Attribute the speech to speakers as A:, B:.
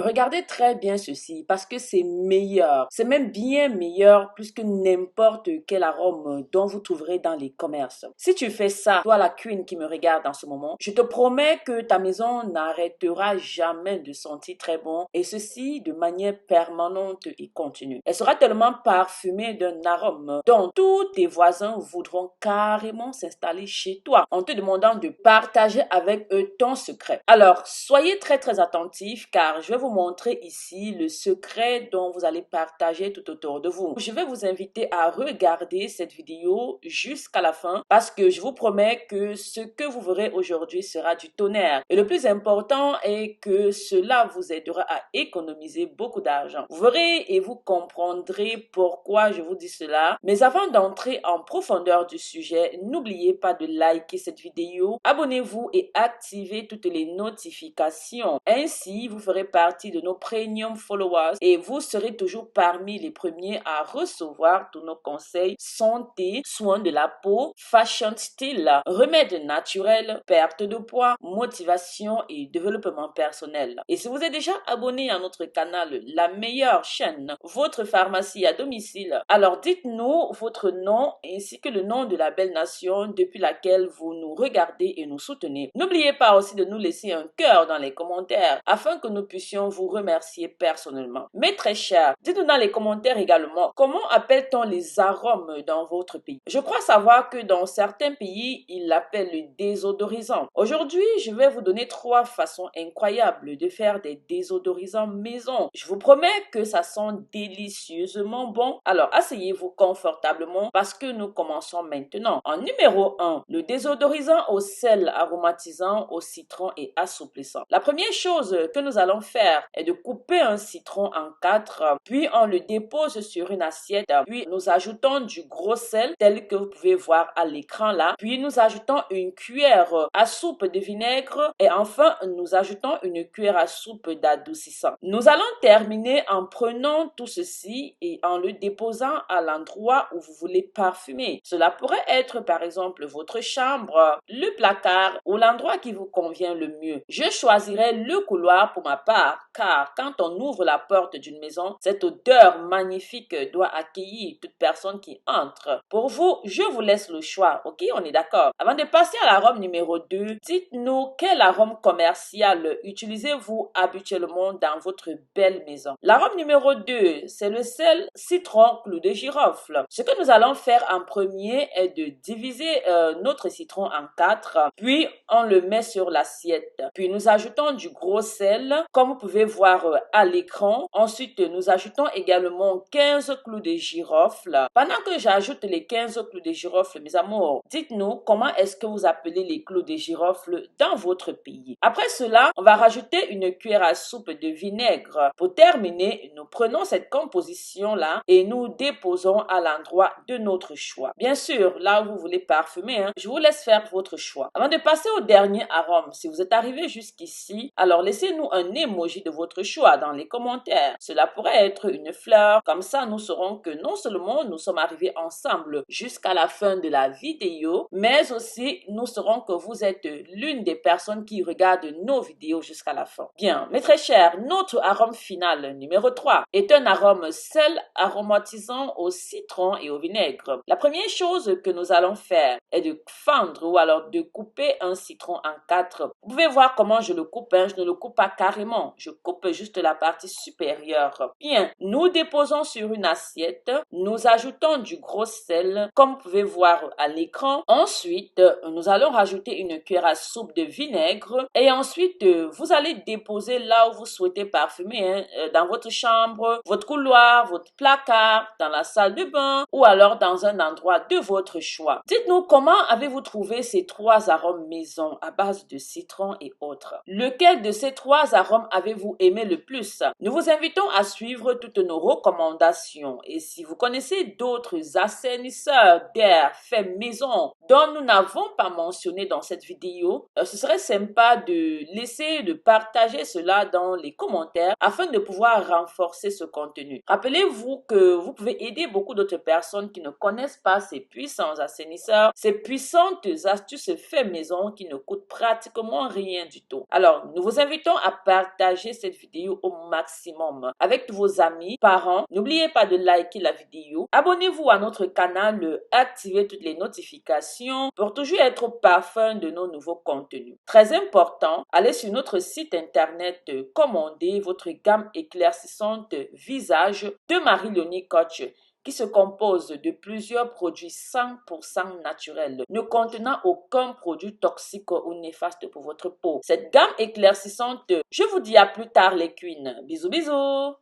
A: regardez très bien ceci parce que c'est meilleur. C'est même bien meilleur plus que n'importe quel arôme dont vous trouverez dans les commerces. Si tu fais ça, toi la queen qui me regarde en ce moment, je te promets que ta maison n'arrêtera jamais de sentir très bon et ceci de manière permanente et continue. Elle sera tellement parfumée d'un arôme dont tous tes voisins voudront carrément s'installer chez toi en te demandant de partager avec eux ton secret. Alors, soyez très attentifs car je vais vous montrer ici le secret dont vous allez partager tout autour de vous. Je vais vous inviter à regarder cette vidéo jusqu'à la fin parce que je vous promets que ce que vous verrez aujourd'hui sera du tonnerre. Et le plus important est que cela vous aidera à économiser beaucoup d'argent. Vous verrez et vous comprendrez pourquoi je vous dis cela. Mais avant d'entrer en profondeur du sujet, n'oubliez pas de liker cette vidéo, abonnez-vous et activez toutes les notifications. Ainsi, vous ferez partie de nos premium followers et vous serez toujours parmi les premiers à recevoir tous nos conseils santé, soins de la peau, fashion style, remèdes naturels, perte de poids, motivation et développement personnel. Et si vous êtes déjà abonné à notre canal, la meilleure chaîne, votre pharmacie à domicile, alors dites-nous votre nom ainsi que le nom de la belle nation depuis laquelle vous nous regardez et nous soutenez. N'oubliez pas aussi de nous laisser un cœur dans les commentaires afin que nous puissions vous remercier personnellement. Mais très cher, dites-nous dans les commentaires également comment appelle-t-on les arômes dans votre pays. Je crois savoir que dans certains pays, ils l'appellent le désodorisant. Aujourd'hui, je vais vous donner 3 façons incroyables de faire des désodorisants maison. Je vous promets que ça sent délicieusement bon. Alors, asseyez-vous confortablement parce que nous commençons maintenant. En numéro 1, le désodorisant au sel aromatisant, au citron et assouplissant. La première chose que nous allons faire est de couper un citron en 4, puis on le dépose sur une assiette, puis nous ajoutons du gros sel tel que vous pouvez voir à l'écran là, puis nous ajoutons une cuillère à soupe de vinaigre et enfin nous ajoutons une cuillère à soupe d'adoucissant. Nous allons terminer en prenant tout ceci et en le déposant à l'endroit où vous voulez parfumer. Cela pourrait être par exemple votre chambre, le placard ou l'endroit qui vous convient le mieux. Je choisirai le couloir pour ma part car quand on ouvre la porte d'une maison, cette odeur magnifique doit accueillir toute personne qui entre. Pour vous, je vous laisse le choix, ok? On est d'accord? Avant de passer à l'arôme numéro 2, dites-nous quel arôme commercial utilisez-vous habituellement dans votre belle maison. L'arôme numéro 2, c'est le sel citron clou de girofle. Ce que nous allons faire en premier est de diviser notre citron en 4, puis on le met sur l'assiette. Puis nous ajoutons du gros sel, comme vous pouvez voir à l'écran. Ensuite, nous ajoutons également 15 clous de girofle. Pendant que j'ajoute les 15 clous de girofle, mes amours, dites-nous comment est-ce que vous appelez les clous de girofle dans votre pays. Après cela, on va rajouter une cuillère à soupe de vinaigre. Pour terminer, nous prenons cette composition-là et nous déposons à l'endroit de notre choix. Bien sûr, là où vous voulez parfumer, je vous laisse faire votre choix. Avant de passer au dernier arôme, si vous êtes arrivé jusqu'ici, alors laissez-nous un emoji de votre choix dans les commentaires. Cela pourrait être une fleur. Comme ça, nous saurons que non seulement nous sommes arrivés ensemble jusqu'à la fin de la vidéo, mais aussi nous saurons que vous êtes l'une des personnes qui regardent nos vidéos jusqu'à la fin. Bien, mes très chers, notre arôme final numéro 3 est un arôme sel aromatisant au citron et au vinaigre. La première chose que nous allons faire est de fendre ou alors de couper un citron en 4. Vous pouvez voir comment je le coupe, je ne le coupe pas carrément, je coupe juste la partie supérieure. Bien, nous déposons sur une assiette, nous ajoutons du gros sel, comme vous pouvez voir à l'écran. Ensuite, nous allons rajouter une cuillère à soupe de vinaigre et ensuite, vous allez déposer là où vous souhaitez parfumer, dans votre chambre, votre couloir, votre placard, dans la salle de bain ou alors dans un endroit de votre choix. Dites-nous comment avez-vous trouvé ces 3 arômes maison à base de citron et autres. Lequel de ces 3 arômes avez-vous aimé le plus? Nous vous invitons à suivre toutes nos recommandations et si vous connaissez d'autres assainisseurs d'air faits maison dont nous n'avons pas mentionné dans cette vidéo, ce serait sympa de partager cela dans les commentaires afin de pouvoir renforcer ce contenu. Rappelez-vous que vous pouvez aider beaucoup d'autres personnes qui ne connaissent pas ces puissants assainisseurs, ces puissantes astuces faits maison qui ne coûtent pratiquement rien du tout. Alors, nous vous invitons à partager cette vidéo au maximum avec tous vos amis, parents. N'oubliez pas de liker la vidéo. Abonnez-vous à notre canal, activez toutes les notifications pour toujours être au parfum de nos nouveaux contenus. Très important, allez sur notre site internet, commandez votre gamme éclaircissante visage de Marie-Léonie Coach qui se compose de plusieurs produits 100% naturels, ne contenant aucun produit toxique ou néfaste pour votre peau. Cette gamme éclaircissante, je vous dis à plus tard les queens. Bisous bisous!